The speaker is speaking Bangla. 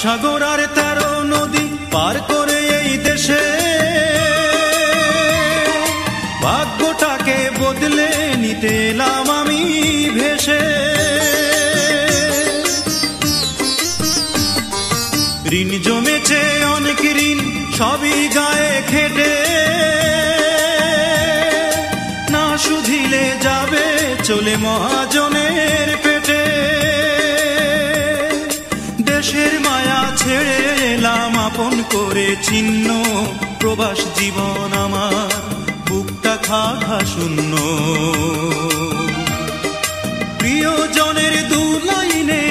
সাগর আর 13 নদী পার করে এই দেশে ভাগ্যটাকে বদলে নিতে এলাম আমি ভেসে। ঋণ জমেছে অনেক ঋণ, সবই গায়ে খেটে, না শুধিলে যাবে চলে মহাজনের পেটে। দেশের মায়া ছেড়ে এলাম আপন করে ছিন্ন, প্রবাস জীবন আমার বুকটা খাখা শূন্য। প্রিয়জনের দু লাইনে